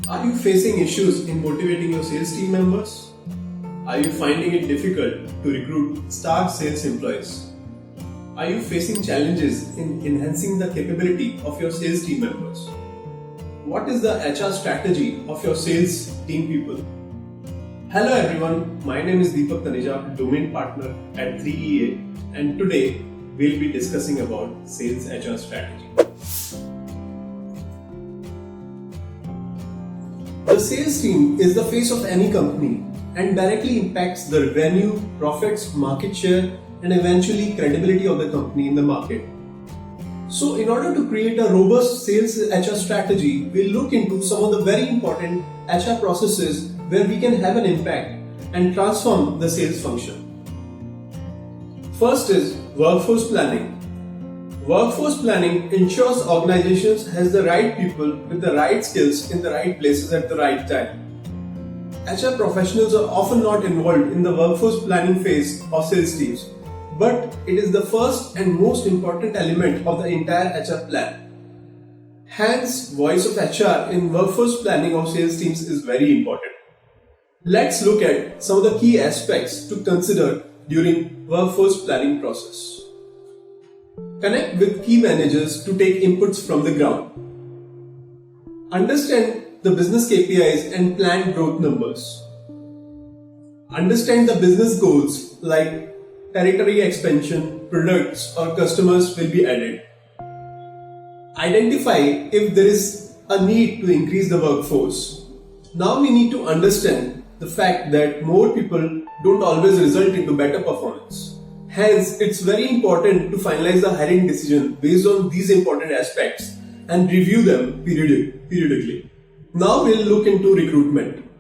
Are you facing issues in motivating your sales team members? Are you finding it difficult to recruit star sales employees? Are you facing challenges in enhancing the capability of your sales team members? What is the HR strategy of your sales team people? Hello everyone, my name is Deepak Taneja, Domain Partner at 3EA, and today we'll be discussing about sales HR strategy. The sales team is the face of any company and directly impacts the revenue, profits, market share, and eventually credibility of the company in the market. So in order to create a robust sales HR strategy, we'll look into some of the very important HR processes where we can have an impact and transform the sales function. First is workforce planning. Workforce planning ensures organizations has the right people with the right skills in the right places at the right time. HR professionals are often not involved in the workforce planning phase of sales teams, but it is the first and most important element of the entire HR plan. Hence, voice of HR in workforce planning of sales teams is very important. Let's look at some of the key aspects to consider during workforce planning process. Connect with key managers to take inputs from the ground. Understand the business KPIs and planned growth numbers. Understand the business goals like territory expansion, products or customers will be added. Identify if there is a need to increase the workforce. Now we need to understand the fact that more people don't always result into better performance. Hence, it's very important to finalize the hiring decision based on these important aspects and review them periodically. Now we'll look into recruitment.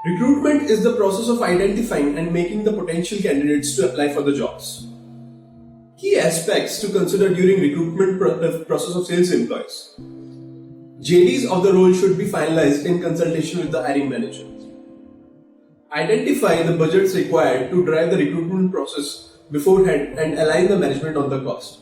Recruitment is the process of identifying and making the potential candidates to apply for the jobs. Key aspects to consider during recruitment process of sales employees. JDs of the role should be finalized in consultation with the hiring manager. Identify the budgets required to drive the recruitment process beforehand and align the management on the cost.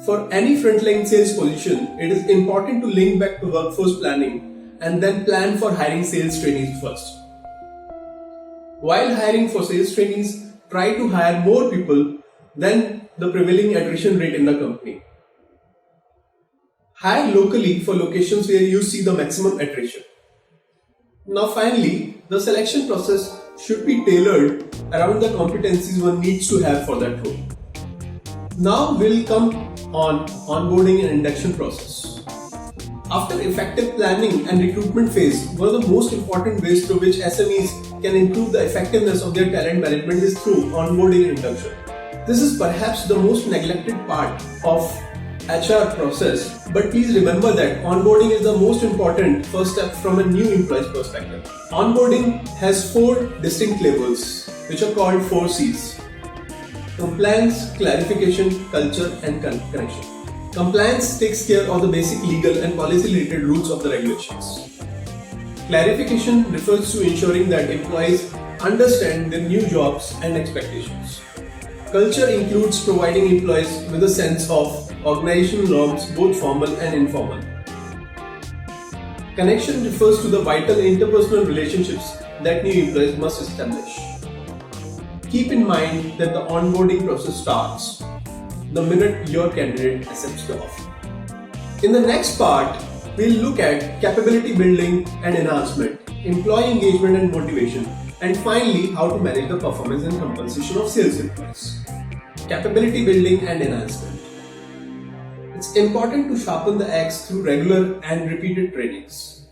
For any frontline sales position, it is important to link back to workforce planning and then plan for hiring sales trainees first. While hiring for sales trainees, try to hire more people than the prevailing attrition rate in the company. Hire locally for locations where you see the maximum attrition. Now finally, the selection process should be tailored around the competencies one needs to have for that role. Now we'll come on onboarding and induction process. After effective planning and recruitment phase, one of the most important ways through which SMEs can improve the effectiveness of their talent management is through onboarding and induction. This is perhaps the most neglected part of HR process, but please remember that onboarding is the most important first step from a new employee's perspective. Onboarding has 4 distinct levels, which are called 4 C's. Compliance, clarification, culture and connection. Compliance takes care of the basic legal and policy-related rules of the regulations. Clarification refers to ensuring that employees understand their new jobs and expectations. Culture includes providing employees with a sense of organizational norms, both formal and informal. Connection refers to the vital interpersonal relationships that new employees must establish. Keep in mind that the onboarding process starts the minute your candidate accepts the offer. In the next part, we'll look at capability building and enhancement, employee engagement and motivation, and finally how to manage the performance and compensation of sales employees. Capability building and enhancement. It's important to sharpen the axe through regular and repeated trainings.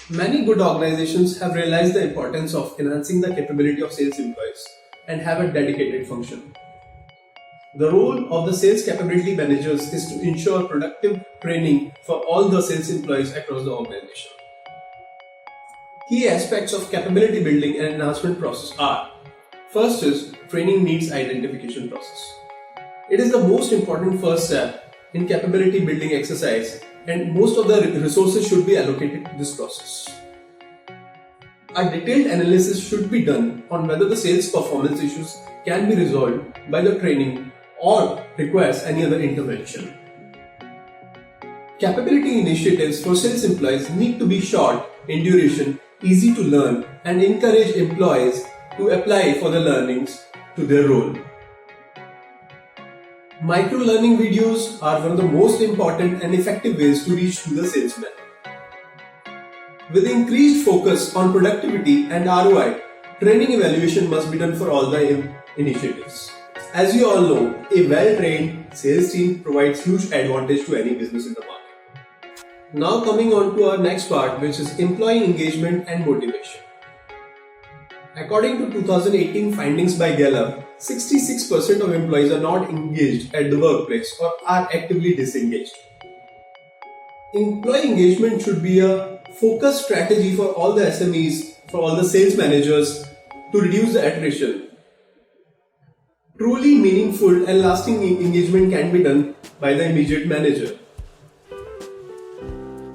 Many good organizations have realized the importance of enhancing the capability of sales employees and have a dedicated function. The role of the sales capability managers is to ensure productive training for all the sales employees across the organization. Key aspects of capability building and enhancement process are: first is training needs identification process. It is the most important first step in capability building exercise, and most of the resources should be allocated to this process. A detailed analysis should be done on whether the sales performance issues can be resolved by the training or requires any other intervention. Capability initiatives for sales employees need to be short in duration, easy to learn, and encourage employees to apply for the learnings to their role. Micro-learning videos are one of the most important and effective ways to reach to the salesman. With increased focus on productivity and ROI, training evaluation must be done for all the initiatives. As you all know, a well-trained sales team provides huge advantage to any business in the market. Now coming on to our next part, which is employee engagement and motivation. According to 2018 findings by Gallup, 66% of employees are not engaged at the workplace or are actively disengaged. Employee engagement should be a focused strategy for all the SMEs, for all the sales managers to reduce the attrition. Truly meaningful and lasting engagement can be done by the immediate manager.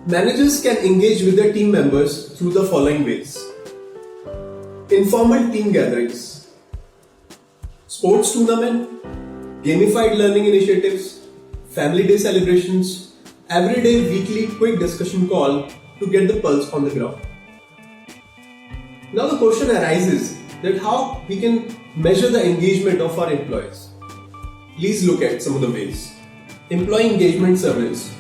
Managers can engage with their team members through the following ways: informal team gatherings, sports tournament, gamified learning initiatives, family day celebrations, everyday weekly quick discussion call to get the pulse on the ground. Now the question arises that how we can measure the engagement of our employees. Please look at some of the ways. Employee engagement surveys.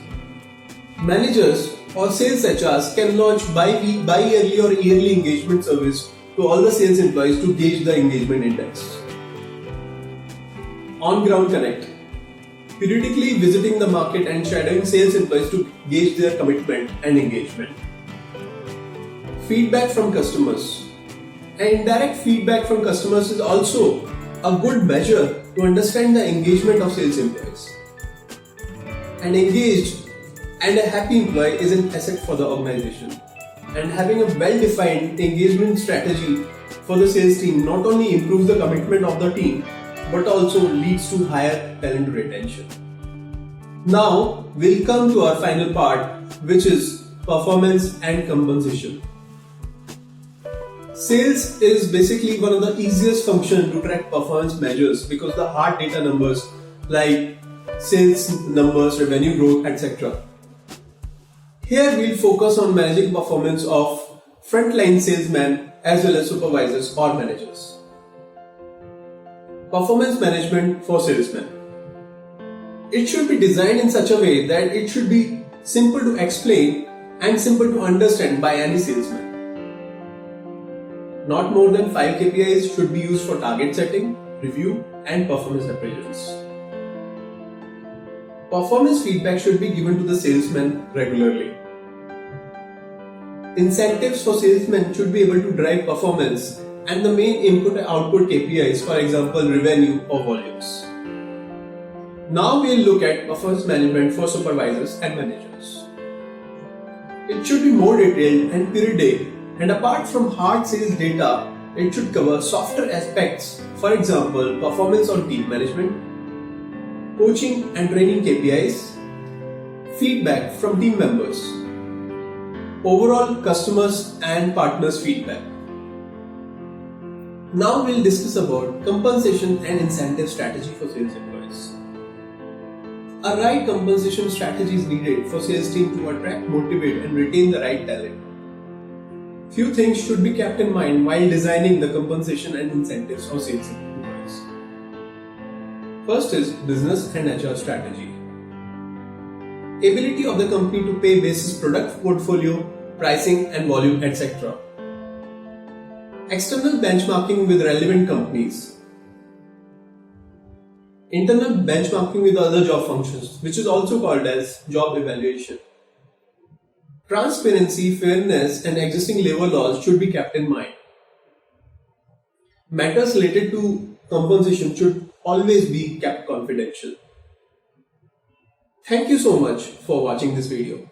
Managers or sales HRs can launch bi-yearly or yearly engagement surveys to all the sales employees to gauge the engagement index. On-ground connect. Periodically visiting the market and shadowing sales employees to gauge their commitment and engagement. Feedback from customers. And indirect feedback from customers is also a good measure to understand the engagement of sales employees. An engaged and a happy employee is an asset for the organization. And having a well-defined engagement strategy for the sales team not only improves the commitment of the team but also leads to higher talent retention. Now we'll come to our final part, which is performance and compensation. Sales is basically one of the easiest functions to track performance measures because the hard data numbers like sales numbers, revenue growth, etc. Here we'll focus on managing performance of frontline salesmen as well as supervisors or managers. Performance management for salesmen. It should be designed in such a way that it should be simple to explain and simple to understand by any salesman. Not more than 5 KPIs should be used for target setting, review, and performance appraisals. Performance feedback should be given to the salesman regularly. Incentives for salesmen should be able to drive performance and the main input and output KPIs, for example, revenue or volumes. Now we'll look at performance management for supervisors and managers. It should be more detailed and periodic, and apart from hard sales data, it should cover softer aspects, for example, performance on team management, coaching and training KPIs, feedback from team members, overall customers and partners feedback. Now we'll discuss about compensation and incentive strategy for sales employees. A right compensation strategy is needed for sales team to attract, motivate and retain the right talent. Few things should be kept in mind while designing the compensation and incentives for sales employees. First is business and HR strategy. Ability of the company to pay basis product portfolio, pricing and volume, etc. External benchmarking with relevant companies. Internal benchmarking with other job functions, which is also called as job evaluation. Transparency, fairness and existing labor laws should be kept in mind. Matters related to compensation should always be kept confidential. Thank you so much for watching this video.